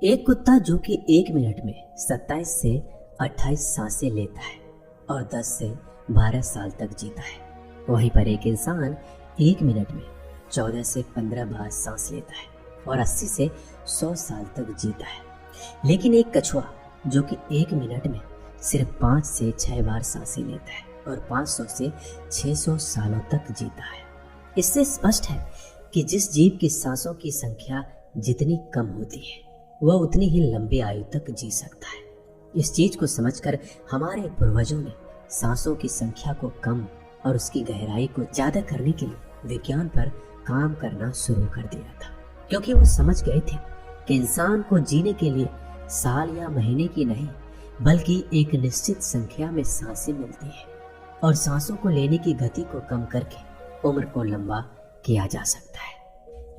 एक कुत्ता जो कि 1 मिनट में 27 से 28 सांसें लेता है और 10 से 12 साल तक जीता है, वहीं पर एक इंसान 1 मिनट में 14 से 15 बार सांस लेता है और 80 से 100 साल तक जीता है। लेकिन एक कछुआ जो कि 1 मिनट में सिर्फ 5 से 6 बार सांसें लेता है और 500 से 600 सालों तक जीता है। इससे स्पष्ट है कि जिस जीव की सांसों की संख्या जितनी कम होती है वह उतनी ही लंबी आयु तक जी सकता है। इस चीज को समझकर हमारे पूर्वजों ने सांसों की संख्या को कम और उसकी गहराई को ज्यादा करने के लिए विज्ञान पर काम करना शुरू कर दिया था, क्योंकि वो समझ गए थे कि इंसान को जीने के लिए साल या महीने की नहीं बल्कि एक निश्चित संख्या में सांसें मिलती है और सांसों को लेने की गति को कम करके उम्र को लंबा किया जा सकता है।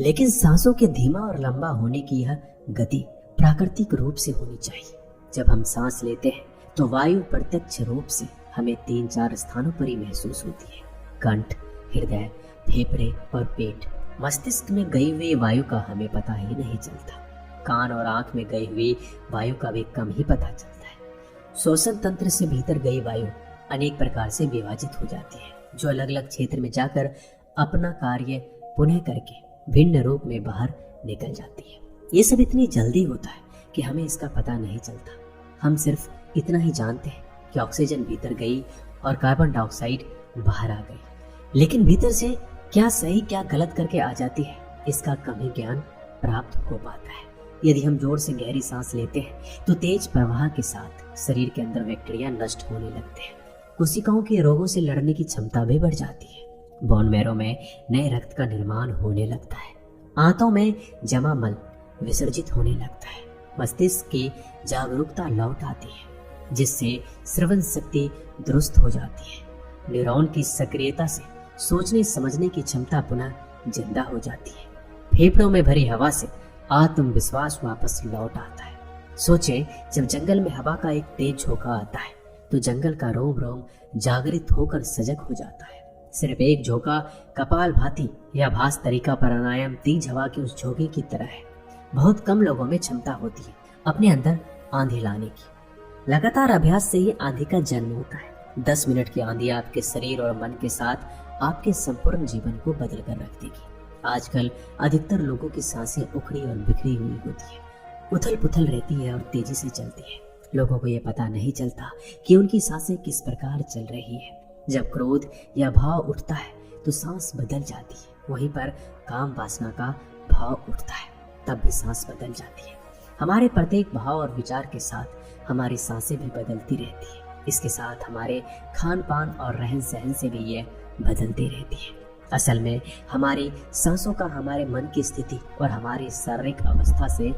लेकिन सांसों के धीमा और लंबा होने की यह गति प्राकृतिक रूप से होनी चाहिए। जब हम सांस लेते हैं तो वायु प्रत्यक्ष रूप से हमें 3-4 स्थानों पर ही महसूस होती है: कंठ, हृदय, फेफड़े और पेट। मस्तिष्क में गई हुई वायु का हमें पता ही नहीं चलता। कान और आंख में गई हुई वायु का भी कम ही पता चलता है। श्वसन तंत्र से भीतर गई वायु अनेक प्रकार से विभाजित हो जाती है, जो अलग अलग क्षेत्र में जाकर अपना कार्य पुनः करके भिन्न रूप में बाहर निकल जाती है। ये सब इतनी जल्दी होता है कि हमें इसका पता नहीं चलता। हम सिर्फ इतना ही जानते हैं कि ऑक्सीजन भीतर गई और कार्बन डाइऑक्साइड बाहर आ गई, लेकिन भीतर से क्या सही क्या गलत करके आ जाती है इसका कम ही ज्ञान प्राप्त हो पाता है। यदि हम जोर से गहरी सांस लेते हैं तो तेज प्रवाह के साथ शरीर के अंदर बैक्टीरिया नष्ट होने लगते हैं। कोशिकाओं के रोगों से लड़ने की क्षमता भी बढ़ जाती है। बोन मैरो में नए रक्त का निर्माण होने लगता है। आंतों में जमा मल विसर्जित होने लगता है। मस्तिष्क की जागरूकता लौट आती है, जिससे श्रवण शक्ति दुरुस्त हो जाती है। न्यूरॉन की सक्रियता से सोचने समझने की क्षमता पुनः जिंदा हो जाती है। फेफड़ों में भरी हवा से आत्मविश्वास वापस लौट आता है। सोचें, जब जंगल में हवा का एक तेज झोंका आता है तो जंगल का रोम रोम जागृत होकर सजग हो जाता है। सिर्फ एक झोंका कपालभाति या भास तरीका प्राणायाम तेज हवा के उस झोंके की तरह है। बहुत कम लोगों में क्षमता होती है अपने अंदर आंधी लाने की। लगातार अभ्यास से ही आंधी का जन्म होता है। 10 मिनट की आंधी आपके शरीर और मन के साथ आपके संपूर्ण जीवन को बदल कर रख देगी। आजकल अधिकतर लोगों की सांसें उखड़ी और बिखरी हुई होती है, उथल पुथल रहती है और तेजी से चलती है। लोगों को यह पता नहीं चलता कि उनकी सांसें किस प्रकार चल रही है। जब क्रोध या भाव उठता है तो सांस बदल जाती है, वहीं पर काम वासना का भाव उठता है तब भी सांस बदल जाती है। हमारे प्रत्येक भाव और विचार के साथ हमारी सांसें भी बदलती रहती है। इसके साथ हमारे खान पान और रहन सहन से भी यह बदलती रहती है। असल में हमारी सांसों का हमारे मन की स्थिति और हमारी शारीरिक अवस्था से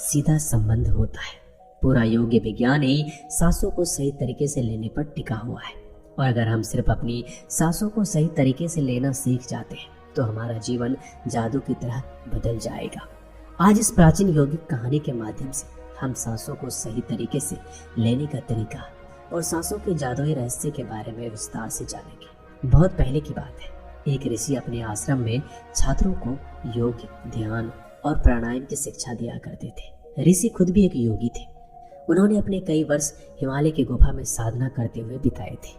सीधा संबंध होता है। पूरा योग्य विज्ञान ही सांसों को सही तरीके से लेने पर टिका हुआ है, और अगर हम सिर्फ अपनी सांसों को सही तरीके से लेना सीख जाते हैं तो हमारा जीवन जादू की तरह बदल जाएगा। आज इस प्राचीन यौगिक कहानी के माध्यम से हम सांसों को सही तरीके से लेने का तरीका और सांसों के जादुई रहस्य के बारे में विस्तार से जानेंगे। बहुत पहले की बात है, एक ऋषि अपने आश्रम में छात्रों को योग, ध्यान और प्राणायाम की शिक्षा दिया करते थे। ऋषि खुद भी एक योगी थे। उन्होंने अपने कई वर्ष हिमालय की गुफा में साधना करते हुए बिताए थे,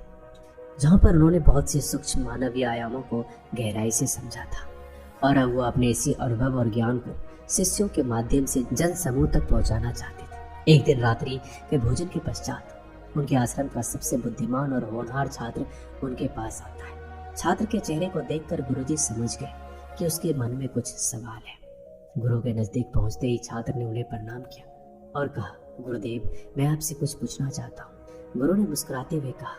जहाँ पर उन्होंने बहुत से सूक्ष्म मानवीय आयामों को गहराई से समझा था, और अब वो अपने इसी अनुभव और ज्ञान को शिष्यों के माध्यम से जन समूह तक पहुंचाना चाहते थे। एक दिन रात्रि के भोजन के पश्चात उनके आश्रम का सबसे बुद्धिमान और होनहार छात्र उनके पास आता है। छात्र के चेहरे को देखकर गुरुजी समझ गए कि उसके मन में कुछ सवाल है। गुरु के नजदीक पहुंचते ही छात्र ने उन्हें प्रणाम किया और कहा, गुरुदेव, मैं आपसे कुछ पूछना चाहता हूँ। गुरु ने मुस्कुराते हुए कहा,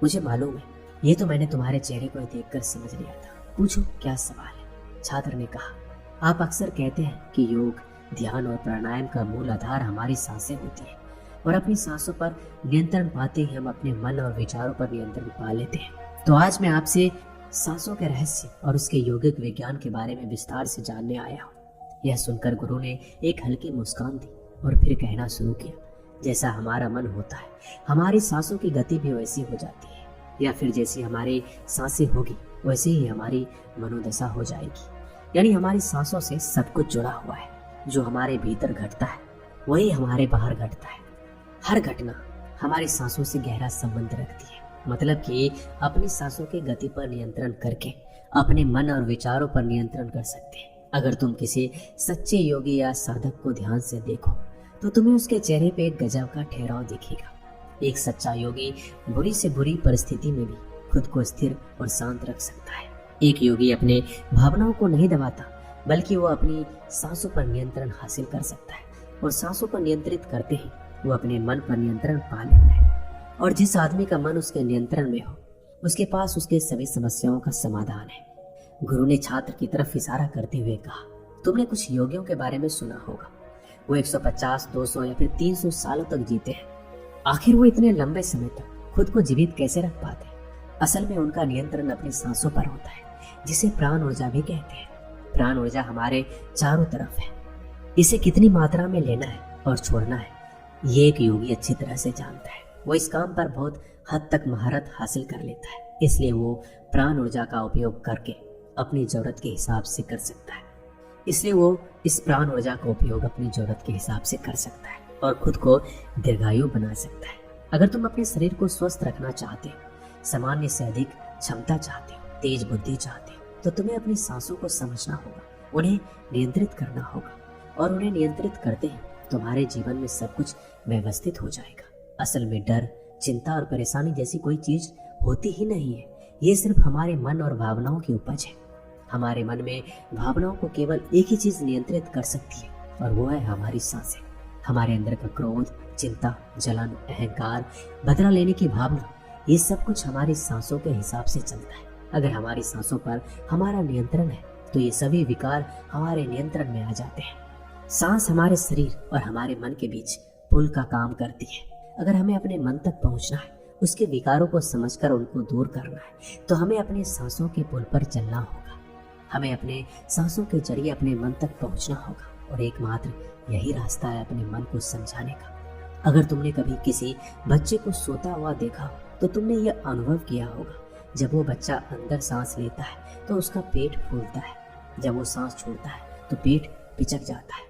मुझे मालूम है, ये तो मैंने तुम्हारे चेहरे को देखकर समझ लिया था। पूछो, क्या सवाल है? छात्र ने कहा, आप अक्सर कहते हैं कि योग, ध्यान और प्राणायाम का मूल आधार हमारी सांसें होती है, और अपनी सांसों पर नियंत्रण पाते ही हम अपने मन और विचारों पर नियंत्रण पा लेते हैं। तो आज मैं आपसे सांसों के रहस्य और उसके यौगिक विज्ञान के बारे में विस्तार से जानने आया हूँ। यह सुनकर गुरु ने एक हल्की मुस्कान दी और फिर कहना शुरू किया, जैसा हमारा मन होता है हमारी सांसों की गति भी वैसी हो जाती है, या फिर जैसी हमारी सांसें होगी वैसे ही हमारी मनोदशा हो जाएगी। यानी हमारी सांसों से सब कुछ जुड़ा हुआ है। जो हमारे भीतर घटता है वही हमारे बाहर घटता है। हर घटना हमारी सांसों से गहरा संबंध रखती है। मतलब कि अपनी सांसों की गति पर नियंत्रण करके अपने मन और विचारों पर नियंत्रण कर सकते हैं। अगर तुम किसी सच्चे योगी या साधक को ध्यान से देखो तो तुम्हें उसके चेहरे पे एक गजब का ठहराव दिखेगा। एक सच्चा योगी बुरी से बुरी परिस्थिति में भी खुद को स्थिर और शांत रख सकता है। एक योगी अपने भावनाओं को नहीं दबाता, बल्कि वो अपनी सांसों पर नियंत्रण हासिल कर सकता है, और सांसों को नियंत्रित करते ही वो अपने मन पर नियंत्रण पा लेता है। और जिस आदमी का मन उसके नियंत्रण में हो, उसके पास उसके सभी समस्याओं का समाधान है। गुरु ने छात्र की तरफ इशारा करते हुए कहा, तुमने कुछ योगियों के बारे में सुना होगा। वो 150, 200 या फिर 300 सालों तक जीते हैं। आखिर वो इतने लंबे समय तक खुद को जीवित कैसे रख पाते? असल में उनका नियंत्रण अपनी सांसों पर होता है, जिसे प्राण ऊर्जा भी कहते हैं। प्राण ऊर्जा हमारे चारों तरफ है। इसे कितनी मात्रा में लेना है और छोड़ना है, ये एक योगी अच्छी तरह से जानता है। वो इस काम पर बहुत हद तक महारत हासिल कर लेता है, इसलिए वो प्राण ऊर्जा का उपयोग करके अपनी जरूरत के हिसाब से कर सकता है। इसलिए वो इस प्राण ऊर्जा का उपयोग अपनी जरूरत के हिसाब से कर सकता है और खुद को दीर्घायु बना सकता है। अगर तुम अपने शरीर को स्वस्थ रखना चाहते हो, सामान्य से अधिक क्षमता चाहते हो, तेज बुद्धि चाहते हो, तो तुम्हें अपनी सांसों को समझना होगा, उन्हें नियंत्रित करना होगा, और उन्हें नियंत्रित करते ही तुम्हारे जीवन में सब कुछ व्यवस्थित हो जाएगा। असल में डर, चिंता और परेशानी जैसी कोई चीज होती ही नहीं है। ये सिर्फ हमारे मन और भावनाओं की उपज है। हमारे मन में भावनाओं को केवल एक ही चीज नियंत्रित कर सकती है, और वो है हमारी सांसें। हमारे अंदर का क्रोध, चिंता, जलन, अहंकार, बदला लेने की भावना, ये सब कुछ हमारी सांसों के हिसाब से चलता है। अगर हमारी सांसों पर हमारा नियंत्रण है तो ये सभी विकार हमारे नियंत्रण में आ जाते हैं। सांस हमारे शरीर और हमारे मन के बीच पुल का काम करती है। अगर हमें अपने मन तक पहुंचना है, उसके विकारों को समझकर उनको दूर करना है, तो हमें अपने सांसों के पुल पर चलना होगा। हमें अपने सांसों के जरिए अपने मन तक पहुंचना होगा, और एकमात्र यही रास्ता है अपने मन को समझाने का। अगर तुमने कभी किसी बच्चे को सोता हुआ देखा हो तो तुमने यह अनुभव किया होगा, जब वो बच्चा अंदर सांस लेता है तो उसका पेट फूलता है, जब वो सांस छोड़ता है तो पेट पिचक जाता है।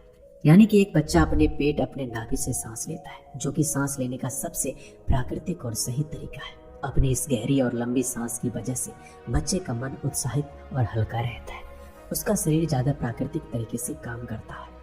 यानी कि एक बच्चा अपने पेट, अपने नाभि से सांस लेता है, जो कि सांस लेने का सबसे प्राकृतिक और सही तरीका है। अपनी इस गहरी और लंबी सांस की वजह से बच्चे का मन उत्साहित और हल्का रहता है। उसका शरीर ज्यादा प्राकृतिक तरीके से काम करता है।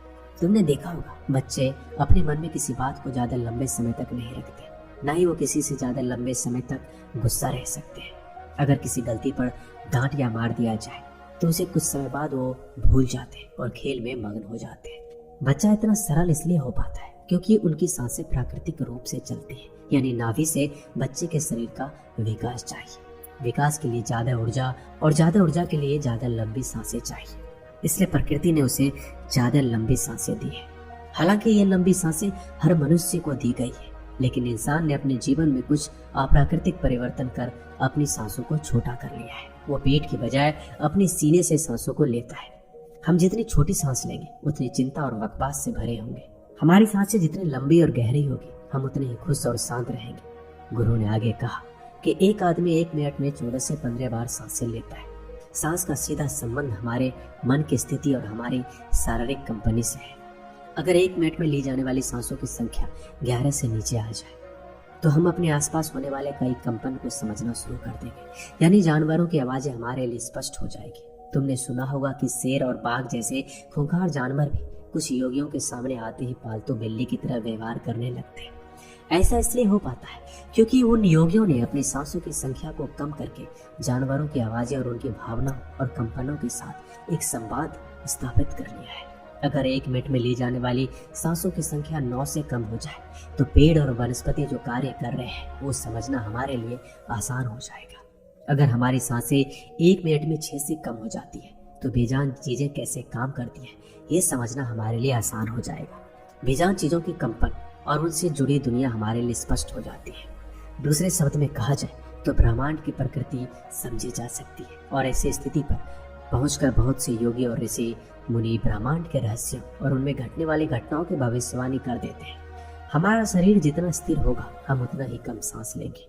तुमने देखा होगा, बच्चे अपने मन में किसी बात को ज्यादा लंबे समय तक नहीं रखते, न ही वो किसी से ज्यादा लंबे समय तक गुस्सा रह सकते हैं। अगर किसी गलती पर डांट या मार दिया जाए तो उसे कुछ समय बाद वो भूल जाते हैं और खेल में मग्न हो जाते हैं। बच्चा इतना सरल इसलिए हो पाता है क्योंकि उनकी सांसें प्राकृतिक रूप से चलती हैं। यानी नाभि से बच्चे के शरीर का विकास चाहिए। विकास के लिए ज्यादा ऊर्जा, और ज्यादा ऊर्जा के लिए ज्यादा लंबी सांसें चाहिए। इसलिए प्रकृति ने उसे ज्यादा लंबी सांसें दी है। हालांकि ये लंबी सांसें हर मनुष्य को दी गई है, लेकिन इंसान ने अपने जीवन में कुछ अप्राकृतिक परिवर्तन कर अपनी सांसों को छोटा कर लिया है। वो पेट की बजाय अपने सीने से सांसों को लेता है। हम जितनी छोटी सांस लेंगे उतनी चिंता और बकवास से भरे होंगे। हमारी सांसें जितनी लंबी और गहरी होगी, हम उतने ही खुश और शांत रहेंगे। गुरु ने आगे कहा कि एक आदमी 1 मिनट में 14 से 15 बार सांसें लेता है। सांस का सीधा संबंध हमारे मन की स्थिति और हमारी शारीरिक कंपनी से है। अगर 1 मिनट में ली जाने वाली सांसों की संख्या 11 से नीचे आ जाए तो हम अपने आसपास होने वाले कई कंपन को समझना शुरू कर देंगे। यानी जानवरों की आवाजें हमारे लिए स्पष्ट हो जाएगी। तुमने सुना होगा कि शेर और बाघ जैसे खूंखार जानवर भी कुछ योगियों के सामने आते ही पालतू बिल्ली की तरह व्यवहार करने लगते हैं। ऐसा इसलिए हो पाता है क्योंकि उन योगियों ने अपनी सांसों की संख्या को कम करके जानवरों की आवाजें और उनकी भावना और कंपनों के साथ एक संवाद स्थापित कर लिया है। अगर 1 मिनट में ली जाने वाली सांसों की संख्या 9 से कम हो जाए तो पेड़ और वनस्पति जो कार्य कर रहे हैं वो समझना हमारे लिए आसान हो जाएगा। अगर हमारी सांसें 1 मिनट में 6 से कम हो जाती है तो बेजान चीजें कैसे काम करती हैं ये समझना हमारे लिए आसान हो जाएगा। बेजान चीजों की कंपन और उनसे जुड़ी दुनिया हमारे लिए स्पष्ट हो जाती है। दूसरे शब्द में कहा जाए तो ब्रह्मांड की प्रकृति समझी जा सकती है, और ऐसी स्थिति पर पहुंचकर बहुत से योगी और ऋषि मुनि ब्रह्मांड के रहस्यों और उनमें घटने वाली घटनाओं की भविष्यवाणी कर देते हैं। हमारा शरीर जितना स्थिर होगा, हम उतना ही कम सांस लेंगे।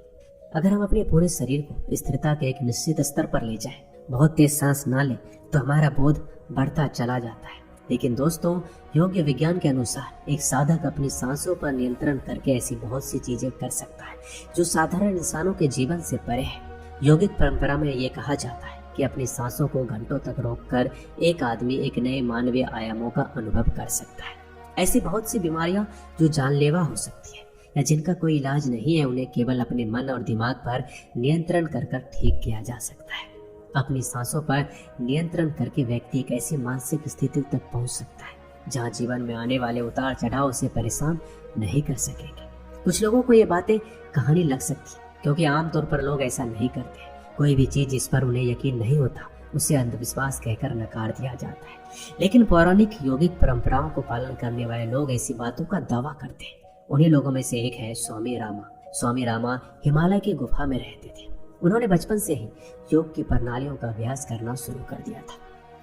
अगर हम अपने पूरे शरीर को स्थिरता के एक निश्चित स्तर पर ले जाएं, बहुत तेज सांस ना लें, तो हमारा बोध बढ़ता चला जाता है। लेकिन दोस्तों, योग विज्ञान के अनुसार एक साधक अपनी सांसों पर नियंत्रण करके ऐसी बहुत सी चीजें कर सकता है जो साधारण इंसानों के जीवन से परे है। योगिक परंपरा में ये कहा जाता है कि अपनी सांसों को घंटों तक रोककर एक आदमी एक नए मानवीय आयामों का अनुभव कर सकता है। ऐसी बहुत सी बीमारियां जो जानलेवा हो सकती है या जिनका कोई इलाज नहीं है, उन्हें केवल अपने मन और दिमाग पर नियंत्रण कर ठीक किया जा सकता है। अपनी सांसों पर नियंत्रण करके व्यक्ति एक ऐसी मानसिक स्थिति तक पहुंच सकता है जहां जीवन में आने वाले उतार चढ़ाव से परेशान नहीं कर सकेंगे। कुछ लोगों को ये बातें कहानी लग सकती है, क्योंकि आमतौर पर लोग ऐसा नहीं करते। कोई भी चीज जिस पर उन्हें यकीन नहीं होता उसे अंधविश्वास कहकर नकार दिया जाता है, लेकिन पौराणिक योगिक परंपराओं को पालन करने वाले लोग ऐसी बातों का दावा करते हैं। उन्हीं लोगों में से एक है स्वामी रामा। स्वामी रामा हिमालय की गुफा में रहते थे। उन्होंने बचपन से ही योग की प्रणालियों का अभ्यास करना शुरू कर दिया था।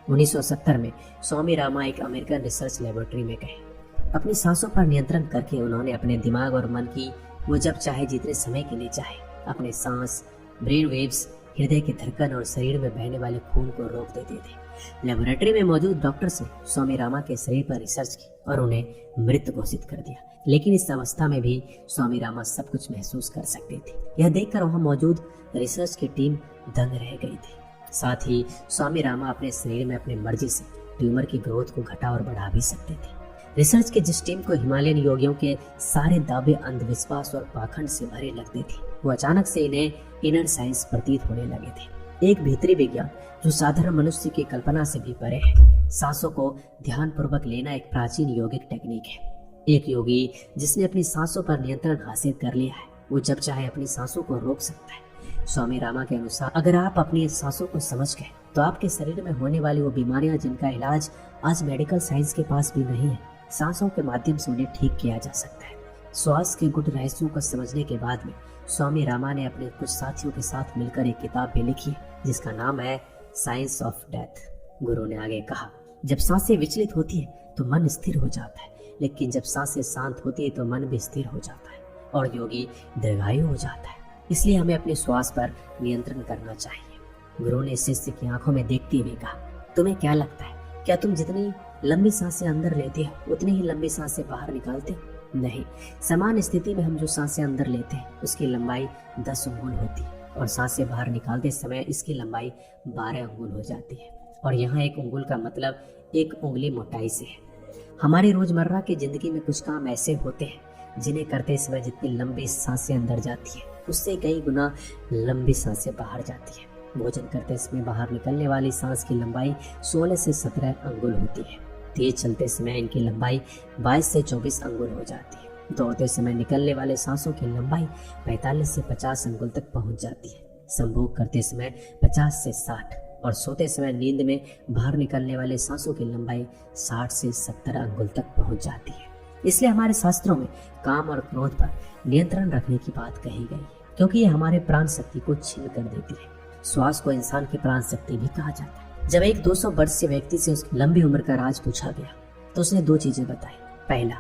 1970 में स्वामी रामा एक अमेरिकन रिसर्च लेबोरेटरी में गए। अपनी सांसों पर नियंत्रण करके उन्होंने अपने दिमाग और मन की वो जब चाहे जितने समय के लिए चाहे अपने सांस, ब्रेन वेव्स, हृदय की धड़कन और शरीर में बहने वाले खून को रोक देते थे। लेबोरेटरी में मौजूद डॉक्टर्स ने स्वामी रामा के शरीर पर रिसर्च की और उन्हें मृत घोषित कर दिया, लेकिन इस अवस्था में भी स्वामी रामा सब कुछ महसूस कर सकते थे। यह देखकर वहां मौजूद रिसर्च की टीम दंग रह गई थी। साथ ही स्वामी रामा अपने शरीर में अपनी मर्जी से ट्यूमर की ग्रोथ को घटा और बढ़ा भी सकते थे। रिसर्च की जिस टीम को हिमालयन योगियों के सारे दावे अंधविश्वास और पाखंड से भरे लगते थे, वो अचानक से इन्हें इनर साइंस प्रतीत होने लगे थे। एक भीतरी विज्ञान जो साधारण मनुष्य की कल्पना से भी परे है। सांसों को ध्यान पूर्वक लेना एक प्राचीन योगिक टेक्निक है। एक योगी जिसने अपनी सांसों पर नियंत्रण हासिल कर लिया है, वो जब चाहे अपनी सांसों को रोक सकता है। स्वामी रामा के अनुसार अगर आप अपनी सांसों को समझ गए तो आपके शरीर में होने वाली वो बीमारियां जिनका इलाज आज मेडिकल साइंस के पास भी नहीं है, सांसों के माध्यम से उन्हें ठीक किया जा सकता है। श्वास के गुप्त रहस्यों को समझने के बाद में स्वामी रामा ने अपने कुछ साथियों के साथ मिलकर एक किताब भी लिखी है जिसका नाम है साइंस ऑफ डेथ। गुरु ने आगे कहा, जब सांसें विचलित होती है तो मन स्थिर हो जाता है, लेकिन जब सांसें शांत होती है तो मन भी स्थिर हो जाता है और योगी दीर्घायु हो जाता है। इसलिए हमें अपने श्वास पर नियंत्रण करना चाहिए। गुरु ने शिष्य की आंखों में देखते हुए कहा, तुम्हें क्या लगता है, क्या तुम जितनी लंबी सांसें अंदर लेते हो उतनी ही लंबी सांसें बाहर निकालते हो? नहीं, समान स्थिति में हम जो सांसें अंदर लेते हैं उसकी लंबाई 10 अंगुल होती है और सांसें बाहर निकालते समय इसकी लंबाई 12 अंगुल हो जाती है। और यहाँ एक अंगुल का मतलब 1 उंगली मोटाई से है। हमारी रोजमर्रा की जिंदगी में कुछ काम ऐसे होते हैं जिन्हें करते समय जितनी लंबी सांसें अंदर जाती है उससे कई गुना लंबी सांसें बाहर जाती है। भोजन करते समय बाहर निकलने वाली सांस की लंबाई 16 से 17 अंगुल होती है। तेज चलते समय इनकी लंबाई 22 से 24 अंगुल हो जाती है। दौड़ते समय निकलने वाले सांसों की लंबाई 45 से 50 अंगुल तक पहुंच जाती है। संभोग करते समय 50 से 60 और सोते समय नींद में बाहर निकलने वाले सांसों की लंबाई 60 से 70 अंगुल तक पहुंच जाती है। इसलिए हमारे शास्त्रों में काम और क्रोध पर नियंत्रण रखने की बात कही गई है, क्योंकि ये हमारे प्राण शक्ति को छीन कर देती है। श्वास को इंसान की प्राण शक्ति भी कहा जाता है। जब एक 200 वर्ष से व्यक्ति से उसकी लंबी उम्र का राज पूछा गया तो उसने 2 चीजें बताई। पहला,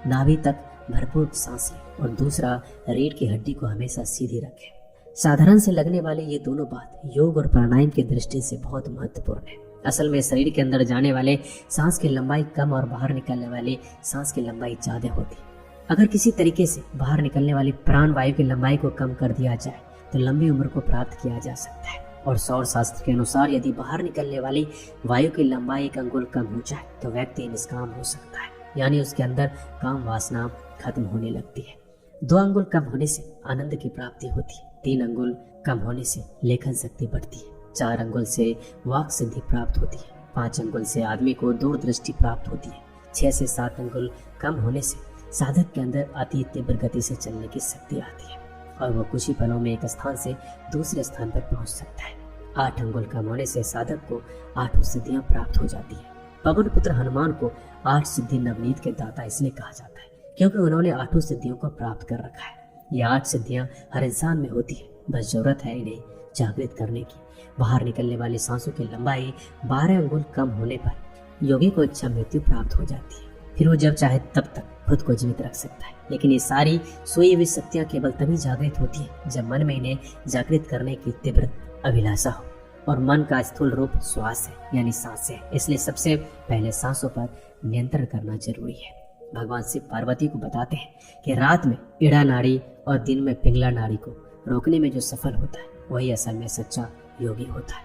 नाभि तक भरपूर सांस ले और दूसरा, रीढ़ की हड्डी को हमेशा सीधी रखे। साधारण से लगने वाली ये दोनों बात योग और प्राणायाम की दृष्टि से बहुत महत्वपूर्ण है। असल में शरीर के अंदर जाने वाले सांस की लंबाई कम और बाहर निकलने वाली सांस की लंबाई ज्यादा होती है। अगर किसी तरीके से बाहर निकलने वाली प्राण वायु की लंबाई को कम कर दिया जाए तो लंबी उम्र को प्राप्त किया जा सकता है। और सौर शास्त्र के अनुसार यदि बाहर निकलने वाली वायु की लंबाई 1 अंगुल कम हो जाए तो व्यक्ति निष्काम हो सकता है, यानी उसके अंदर काम वासना खत्म होने लगती है। 2 अंगुल कम होने से आनंद की प्राप्ति होती है। 3 अंगुल कम होने से लेखन शक्ति बढ़ती है। 4 अंगुल से वाक सिद्धि प्राप्त होती है। 5 अंगुल से आदमी को दूरदृष्टि प्राप्त होती है। 6 से 7 अंगुल कम होने से साधक के अंदर अति तीव्र गति से चलने की शक्ति आती है और वो कुछ ही पलों में एक स्थान से दूसरे स्थान पर पहुंच सकता है। 8 अंगुल कम होने से साधक को 8 सिद्धियां प्राप्त हो जाती है। पवन पुत्र हनुमान को 8 सिद्धि नवनीत के दाता इसलिए कहा जाता है क्योंकि उन्होंने 8 सिद्धियों को प्राप्त कर रखा है। ये 8 सिद्धियां हर इंसान में होती है, बस जरूरत है इन्हें जागृत करने की। बाहर निकलने वाली सांसों की लंबाई 12 अंगुल कम होने पर योगी को इच्छा मृत्यु प्राप्त हो जाती है। फिर वो जब चाहे तब तक खुद को जीवित रख सकता है। लेकिन ये सारी सोई हुई शक्तियां केवल तभी जागृत होती है जब मन में इन्हें जागृत करने की तीव्र अभिलाषा हो। और मन का स्थूल रूप श्वास है यानी सांस है। इसलिए सबसे पहले सांसों पर नियंत्रण करना जरूरी है। भगवान शिव पार्वती को बताते हैं कि रात में ईड़ा नाड़ी और दिन में पिंगला नाड़ी को रोकने में जो सफल होता है वही असल में सच्चा योगी होता है।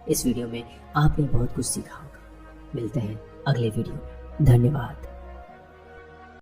इस वीडियो में आपने बहुत कुछ सीखा होगा। मिलते हैं अगले वीडियो में। धन्यवाद।